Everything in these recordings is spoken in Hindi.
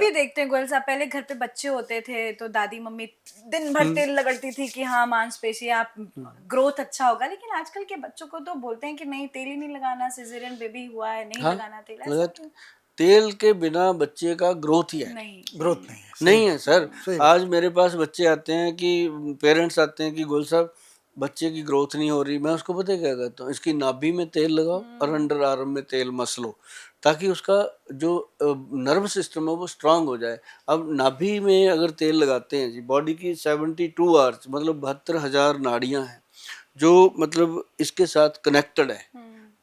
भी देखते हैं गोयल साहब, पहले घर पे बच्चे होते थे तो दादी मम्मी दिन भर तेल लगड़ती थी कि हाँ मांसपेशी आप ग्रोथ अच्छा होगा, लेकिन आजकल के बच्चों को तो बोलते हैं कि नहीं तेल ही नहीं लगाना, सिजेरियन बेबी हुआ है नहीं हाँ लगाना तेल, ऐसा लगा क्यों? तेल के बिना बच्चे का ग्रोथ ही है नहीं ग्रोथ नहीं है, नहीं है सर। सही बात। आज मेरे पास बच्चे आते हैं कि पेरेंट्स आते हैं कि गोल साहब बच्चे की ग्रोथ नहीं हो रही, मैं उसको पता है क्या कहता हूँ, इसकी नाभि में तेल लगाओ और अंडर आर्म में तेल मस लो, ताकि उसका जो नर्व सिस्टम है वो स्ट्रांग हो जाए। अब नाभि में अगर तेल लगाते हैं जी, बॉडी की 72 आवर्स मतलब 72,000 नाड़ियाँ हैं जो मतलब इसके साथ कनेक्टेड है,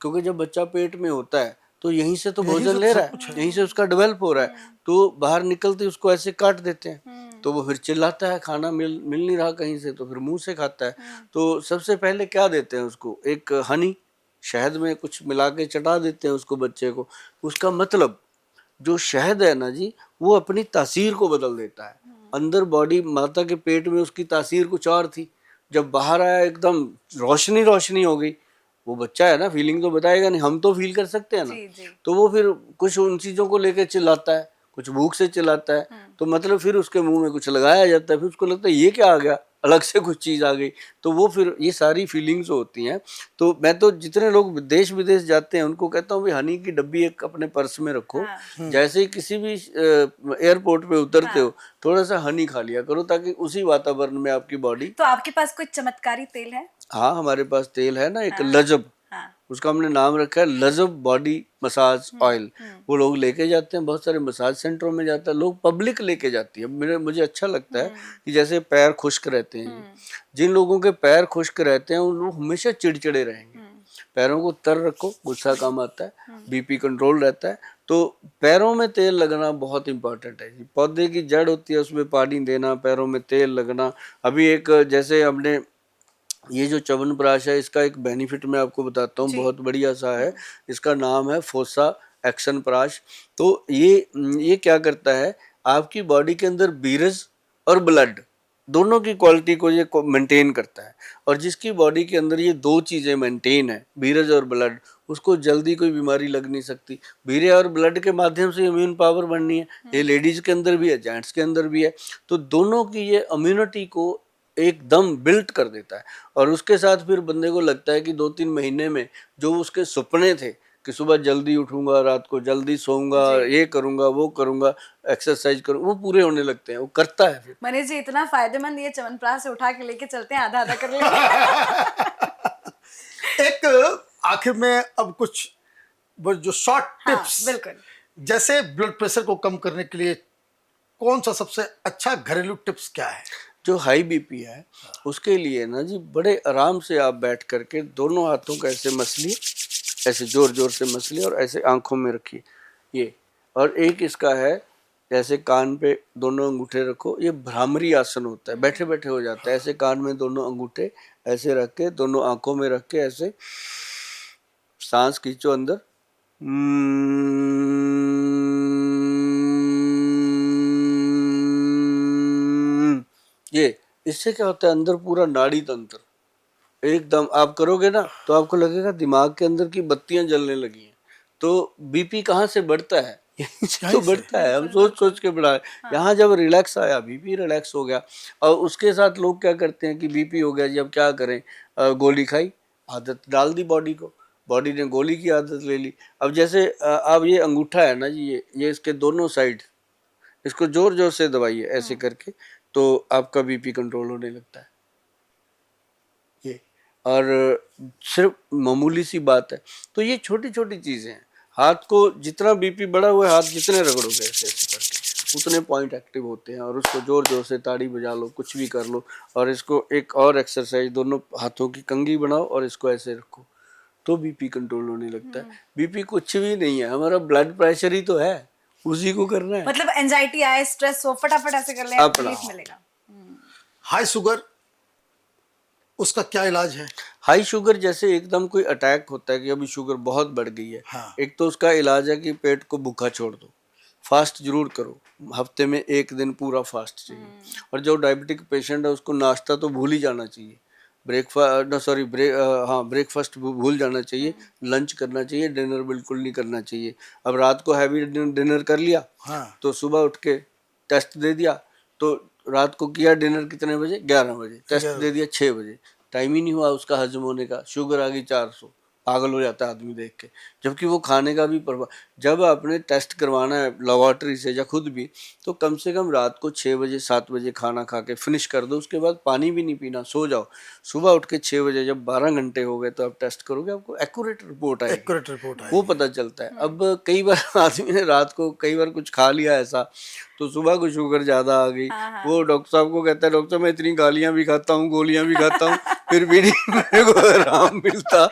क्योंकि जब बच्चा पेट में होता है तो यहीं से तो यहीं भोजन से ले सब रहा कुछ है, है। यहीं से उसका डेवलप हो रहा है, तो बाहर निकलते उसको ऐसे काट देते हैं, तो वो फिर चिल्लाता है, खाना मिल नहीं रहा कहीं से, तो फिर मुंह से खाता है। तो सबसे पहले क्या देते हैं उसको, एक हनी, शहद में कुछ मिला के चटा देते हैं उसको बच्चे को। उसका मतलब जो शहद है ना जी, वो अपनी तासीर को बदल देता है। अंदर बॉडी माता के पेट में उसकी तासीर कुछ और थी, जब बाहर आया एकदम रोशनी रोशनी हो गई। वो बच्चा है ना, फीलिंग तो बताएगा नहीं, हम तो फील कर सकते हैं ना। जी जी। तो वो फिर कुछ उन चीजों को लेकर चिल्लाता है, कुछ भूख से चिल्लाता है, तो मतलब फिर उसके मुंह में कुछ लगाया जाता है, फिर उसको लगता है ये क्या आ गया, अलग से कुछ चीज आ गई, तो वो फिर ये सारी फीलिंग्स होती हैं। तो मैं तो जितने लोग देश विदेश जाते हैं उनको कहता हूँ भाई हनी की डब्बी एक अपने पर्स में रखो, हाँ जैसे ही किसी भी एयरपोर्ट पे उतरते हाँ। हो थोड़ा सा हनी खा लिया करो, ताकि उसी वातावरण में आपकी बॉडी। तो आपके पास कोई चमत्कारी तेल है? हाँ हमारे पास तेल है ना, एक हाँ लजब, हाँ। उसका हमने नाम रखा है लजब बॉडी मसाज ऑयल। वो लोग लेके जाते हैं, बहुत सारे मसाज सेंटरों में जाता है, लोग पब्लिक लेके जाती है। मुझे अच्छा लगता है कि जैसे पैर खुश्क रहते हैं, जिन लोगों के पैर खुश्क रहते हैं उन लोग हमेशा चिड़चिड़े रहेंगे। पैरों को तर रखो, गुस्सा कम आता है, बीपी कंट्रोल रहता है। तो पैरों में तेल लगना बहुत इंपॉर्टेंट है जी। पौधे की जड़ होती है, उसमें पानी देना, पैरों में तेल लगना। अभी एक जैसे हमने ये जो च्यवनप्राश है, इसका एक बेनिफिट मैं आपको बताता हूँ, बहुत बढ़िया सा है। इसका नाम है फोसा एक्शन प्राश। तो ये क्या करता है, आपकी बॉडी के अंदर बीरज और ब्लड दोनों की क्वालिटी को ये मेंटेन करता है। और जिसकी बॉडी के अंदर ये दो चीजें मेंटेन है, बीरज और ब्लड, उसको जल्दी कोई बीमारी लग नहीं सकती। बीरे और ब्लड के माध्यम से इम्यून पावर बढ़नी है, ये लेडीज के अंदर भी है, जेंट्स के अंदर भी है। तो दोनों की ये इम्यूनिटी को एकदम बिल्ट कर देता है। और उसके साथ फिर बंदे को लगता है कि 2-3 महीने में जो उसके सपने थे कि सुबह जल्दी उठूंगा, रात को जल्दी सोऊंगा, ये करूंगा, वो करूंगा, एक्सरसाइज करूंगा, वो पूरे होने लगते हैं, वो करता है फिर। मनीष जी इतना फायदेमंद, ये च्यवनप्राश से उठा के लेके चलते हैं, आधा आधा कर लेंगे। एक आखिर में अब कुछ वो जो शॉर्ट हाँ, टिप्स, बिल्कुल। जैसे ब्लड प्रेशर को कम करने के लिए कौन सा सबसे अच्छा घरेलू टिप्स क्या है? जो हाई बीपी है उसके लिए ना जी, बड़े आराम से आप बैठ करके दोनों हाथों को ऐसे मसलिए, ऐसे जोर जोर से मसलिए और ऐसे आंखों में रखिए ये। और एक इसका है, ऐसे कान पे दोनों अंगूठे रखो, ये भ्रामरी आसन होता है, बैठे बैठे हो जाता है। ऐसे कान में दोनों अंगूठे ऐसे रख के, दोनों आंखों में रख के ऐसे सांस खींचो अंदर, ये इससे क्या होता है, अंदर पूरा नाड़ी तंत्र एकदम आप करोगे ना तो आपको लगेगा दिमाग के अंदर की बत्तियां जलने लगी हैं। तो बीपी कहाँ से बढ़ता है, यहीं से तो बढ़ता है, हम सोच सोच के बढ़ा है। यहाँ जब रिलैक्स आया, बीपी रिलैक्स हो गया। और उसके साथ लोग क्या करते हैं कि बीपी हो गया जी, अब क्या करें, गोली खाई, आदत डाल दी बॉडी को, बॉडी ने गोली की आदत ले ली। अब जैसे अब ये अंगूठा है ना जी, ये इसके दोनों साइड इसको जोर जोर से दबाइए ऐसे करके, तो आपका बीपी कंट्रोल होने लगता है ये। और सिर्फ मामूली सी बात है। तो ये छोटी छोटी चीजें हैं। हाथ को जितना बीपी बढ़ा हुआ है, हाथ जितने रगड़ोगे ऐसे ऐसे करके उतने पॉइंट एक्टिव होते हैं। और उसको जोर जोर से ताड़ी बजा लो, कुछ भी कर लो। और इसको एक और एक्सरसाइज, दोनों हाथों की कंघी बनाओ और इसको ऐसे रखो, तो बीपी कंट्रोल होने लगता है। बीपी कुछ भी नहीं है, हमारा ब्लड प्रेशर ही तो है, उसी को करना है। मतलब एंजाइटी आए, स्ट्रेस हो, फटाफट ऐसे कर लें, अपना रिलीफ मिलेगा। हाई शुगर, उसका क्या इलाज है? हाई शुगर जैसे एकदम कोई अटैक होता है कि अभी शुगर बहुत बढ़ गई है, हाँ। एक तो उसका इलाज है कि पेट को भूखा छोड़ दो, फास्ट जरूर करो, हफ्ते में 1 दिन पूरा फास्ट चाहिए। और जो डायबिटिक पेशेंट है उसको नाश्ता तो भूल ही जाना चाहिए। ब्रेकफास्ट नो सॉरी हाँ ब्रेकफास्ट भूल जाना चाहिए, लंच करना चाहिए, डिनर बिल्कुल नहीं करना चाहिए। अब रात को हैवी डिनर कर लिया हाँ तो सुबह उठ के टेस्ट दे दिया, तो रात को किया डिनर कितने बजे, 11 बजे, टेस्ट दे दिया 6 बजे, टाइम ही नहीं हुआ उसका हजम होने का, शुगर आ गई 400, पागल हो जाता है आदमी देख के। जबकि वो खाने का भी प्रभाव, जब आपने टेस्ट करवाना है लेबोरेटरी से या खुद भी, तो कम से कम रात को 6 बजे 7 बजे खाना खा के फिनिश कर दो, उसके बाद पानी भी नहीं पीना, सो जाओ। सुबह उठ के 6 बजे जब 12 घंटे हो गए तो आप टेस्ट करोगे, आपको एक्यूरेट रिपोर्ट आएगी, एक्यूरेट रिपोर्ट वो आएगी। पता चलता है। अब कई बार आदमी ने रात को कई बार कुछ खा लिया ऐसा, तो सुबह को शुगर ज्यादा आ गई, वो डॉक्टर साहब को कहता है डॉक्टर साहब मैं इतनी गालियां भी खाता हूँ, गोलियां भी खाता हूँ, फिर भी नहीं मेरे को आराम मिलता।